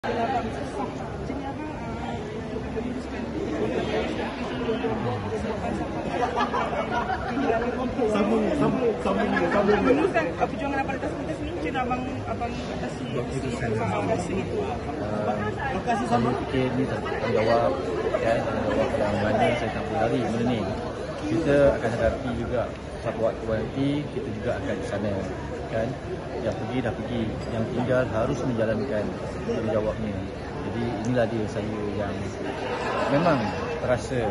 Abang susah. Jadi abang untuk meneruskan meneruskan perjuangan abang atas kontes ni, macam abang atasi rasa itu. Terima kasih sama. Saya fikir ni tanggungjawab, tanggungjawab yang mana saya tak boleh lari benda ni. Kita akan hadapi juga satu waktu nanti, kita juga akan di sana, kan? Yang pergi dah pergi, yang tinggal harus menjalankan tanggungjawabnya. Jadi inilah dia saya yang memang terasa,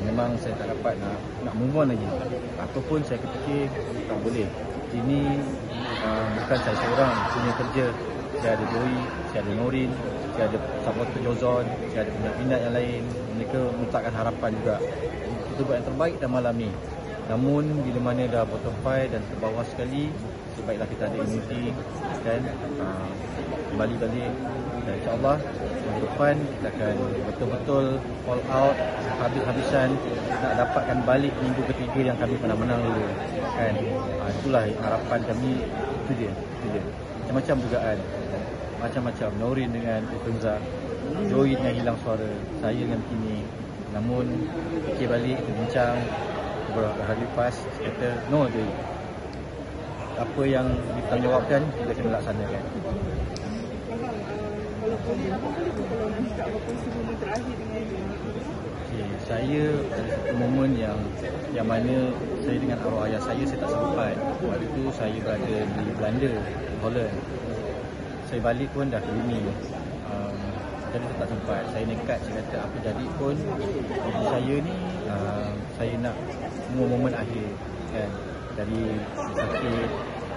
memang saya tak dapat nak move on lagi. Ataupun saya fikir tak boleh. Ini bukan saya seorang punya kerja. Saya ada Joey, saya ada Norin, saya ada supporter Jozon, saya ada peminat yang lain. Mereka meletakkan harapan juga. Kita buat yang terbaik dalam malam ni. Namun bila mana dah bottom 5 dan terbawah sekali, sebaiklah kita ada unity dan kembali balik. Dan insyaAllah minggu depan kita akan betul-betul all out habis-habisan nak dapatkan balik minggu ketiga yang kami pernah menang dulu, kan? Itulah harapan kami. Itu dia. Macam-macam dugaan, macam-macam. Norin dengan Upenza, Joey dengan hilang suara, saya dengan Kini. Namun fikir balik, kita bincang beberapa hari lepas, kata no Joey, apa yang ditanggungjawabkan kita kena laksanakan. Walaupun abang boleh tu kalau nak walaupun sebelum terakhir dengan saya ada satu momen yang mana saya dengan arwah ayah saya tak sempat. Waktu itu saya berada di Belanda, Holland. Saya balik pun dah ke Uni. Jadi saya tak sempat. Saya nekat, saya kata apa jadi pun ibu saya ni saya nak semua momen akhir, kan? Dari sakit,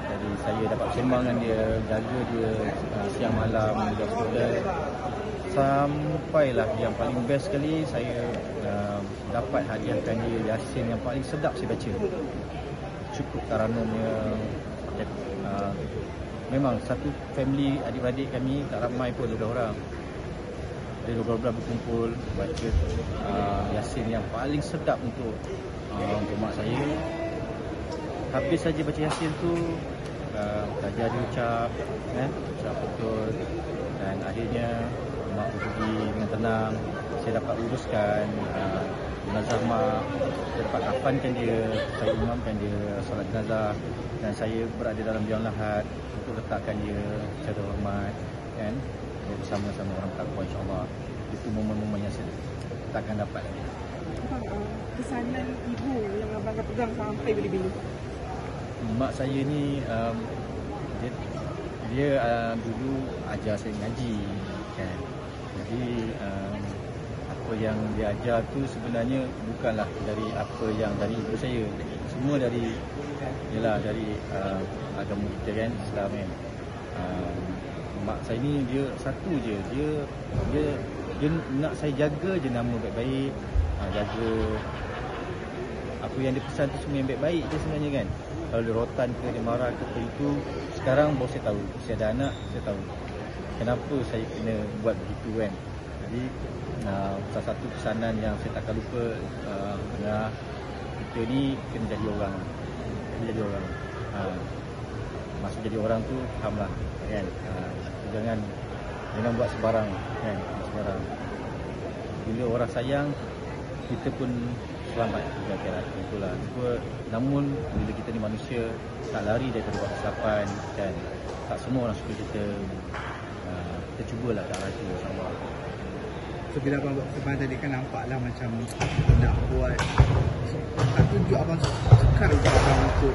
jadi saya dapat bersembang dengan dia, jaga dia siang malam, dia sekolah. Sampailah yang paling best sekali saya dapat hadiahkan dia Yasin yang paling sedap saya baca. Cukup taranumnya. Memang satu family, adik-adik kami tak ramai pun, 12 orang. Ada 12 orang berkumpul baca Yasin yang paling sedap untuk mak saya. Habis saja baca Yasin tu, Raja diucap, ucap betul. Dan akhirnya mak pergi dengan tenang. Saya dapat uruskan jenazah mak, saya dapat kafankan dia, saya imamkan dia solat jenazah, dan saya berada dalam biang lahat untuk letakkan dia secara hormat, kan? Bersama-sama orang takwa, insyaAllah. Itu momen-momen yang saya takkan dapat lagi. Pesanan ibu yang abang pegang sampai bila-bila? Mak saya ni dia dulu ajar saya ngaji, kan? Jadi apa yang dia ajar tu sebenarnya bukanlah dari apa yang dari ibu saya. Semua dari agama kita, kan, Islam, kan. Mak saya ni dia satu je, dia nak saya jaga je nama baik-baik, jaga apa yang dia pesan tu semua yang baik-baik je sebenarnya, kan. Kalau dia rotan ke, dia marah ke itu, sekarang baru saya tahu. Saya ada anak, saya tahu kenapa saya kena buat begitu, kan. Jadi salah satu pesanan yang saya takkan lupa adalah kita ni kena jadi orang. Masa jadi orang tu fahamlah, kan. Jangan buat sebarang, kan. Sebarang. Bila orang sayang, kita pun selamat juga akhirat. Itulah. Namun bila kita ni manusia, tak lari daripada buat kesilapan, kan. Tak semua orang suka kita. Kita cubalah tak rasa, insyaAllah. So bila abang buat persembahan tadi kan nampaklah macam nak buat tunjuk abang sukar untuk abang untuk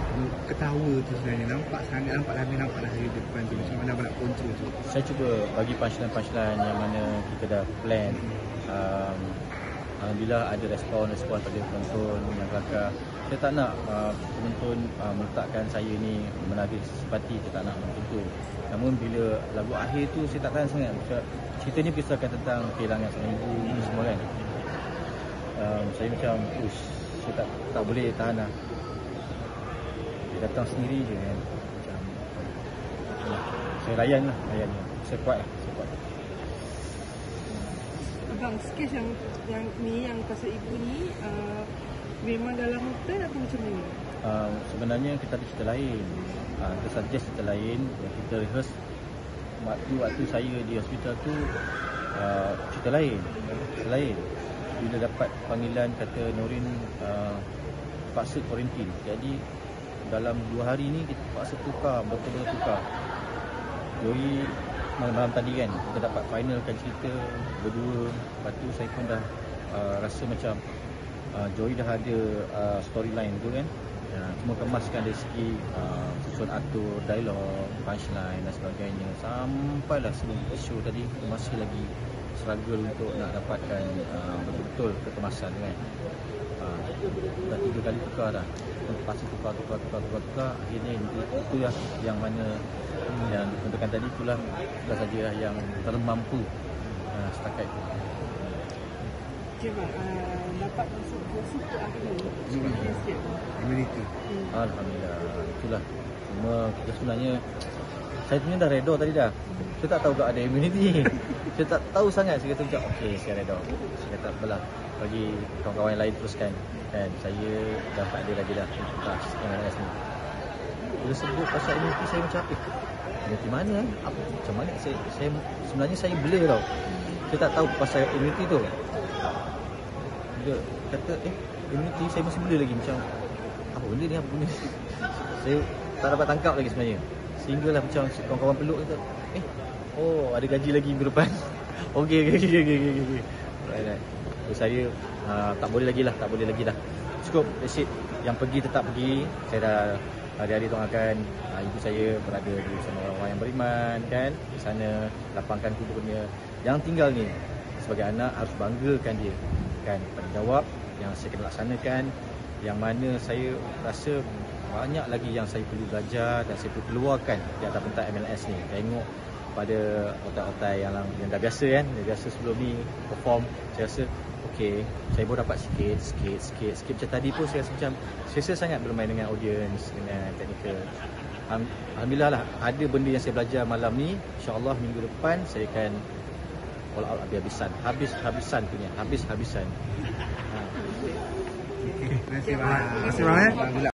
ketawa tu sebenarnya. Nampak hari depan tu macam mana abang nak control tu. Saya cuba bagi punchline yang mana kita dah plan. Alhamdulillah ada respon pada penonton yang kelakar. Saya tak nak penonton meletakkan saya ni menagih simpati, saya tak nak macam tu. Namun bila lagu akhir tu saya tak tahan sangat. Cerita ni kisahkan tentang kehilangan seorang ibu ni semua, kan. Saya macam saya tak boleh tahan lah. Dia datang sendiri je, kan. Macam saya layan. Saya kuat. Abang, sketch yang pasal ibu ni memang dalam hotel atau macam mana? Sebenarnya kita ada cerita lain. Kita suggest cerita lain yang kita rehearse waktu saya di hospital tu cerita lain. Selain bila dapat panggilan kata Norin paksa kuarantin. Jadi dalam 2 hari ni kita paksa tukar, betul-betul tukar. Joey malam tadi kan kita dapat finalkan cerita berdua. Lepas tu saya pun dah rasa macam Joey dah ada storyline tu kan. Cuma kemaskan dari segi susun atur, dialog, punchline dan sebagainya. Sampailah sebelum show tadi masih lagi struggle untuk nak dapatkan betul-betul kekemasan tu kan. Dah 3 kali tukar dah. Pasti tukar. Akhirnya itu lah yang mana yang ditentukan tadi, itulah saja yang termampu setakat itu. Okay, Mak, dapat masuk ke akhir ni siap. Immunity. Alhamdulillah, itulah. Cuma kita sebenarnya saya punya dah redha tadi dah. Saya tak tahu tak ada immunity. Saya tak tahu sangat. Saya kata macam okey, saya redha. Saya kata apalah, bagi kawan-kawan yang lain teruskan. Dan saya dah tak ada lagi dah tuntas dengan ni. Bila sebut pasal immunity saya macam immunity mana macam mana saya sebenarnya saya blur tau. Saya tak tahu pasal immunity tu. Dia kata immunity saya masih blur lagi macam apa benda ni. Saya tak dapat tangkap lagi sebenarnya. Sehinggalah macam kawan-kawan peluk kata ada gaji lagi minggu depan. Okey. Right. So, saya tak boleh lagi dah. Cukup, that's it. Yang pergi tetap pergi. Saya dah hari-hari doakan ibu saya berada di bersama orang-orang yang beriman kan. Di sana lapangkan kuburnya. Yang tinggal ni sebagai anak harus banggakan dia kan. Tanggungjawab yang saya kena laksanakan, yang mana saya rasa banyak lagi yang saya perlu belajar dan saya perlu keluarkan di atas pentas MLS ni. Tengok pada otak-otak yang dah biasa kan, dah biasa sebelum ni perform, saya rasa okey, saya pun dapat sikit macam tadi pun saya rasa macam selesa sangat bermain dengan audience, dengan technical. Alhamdulillah lah, ada benda yang saya belajar malam ni. InsyaAllah minggu depan saya akan all out habis-habisan punya, habis-habisan. Terima kasih bang.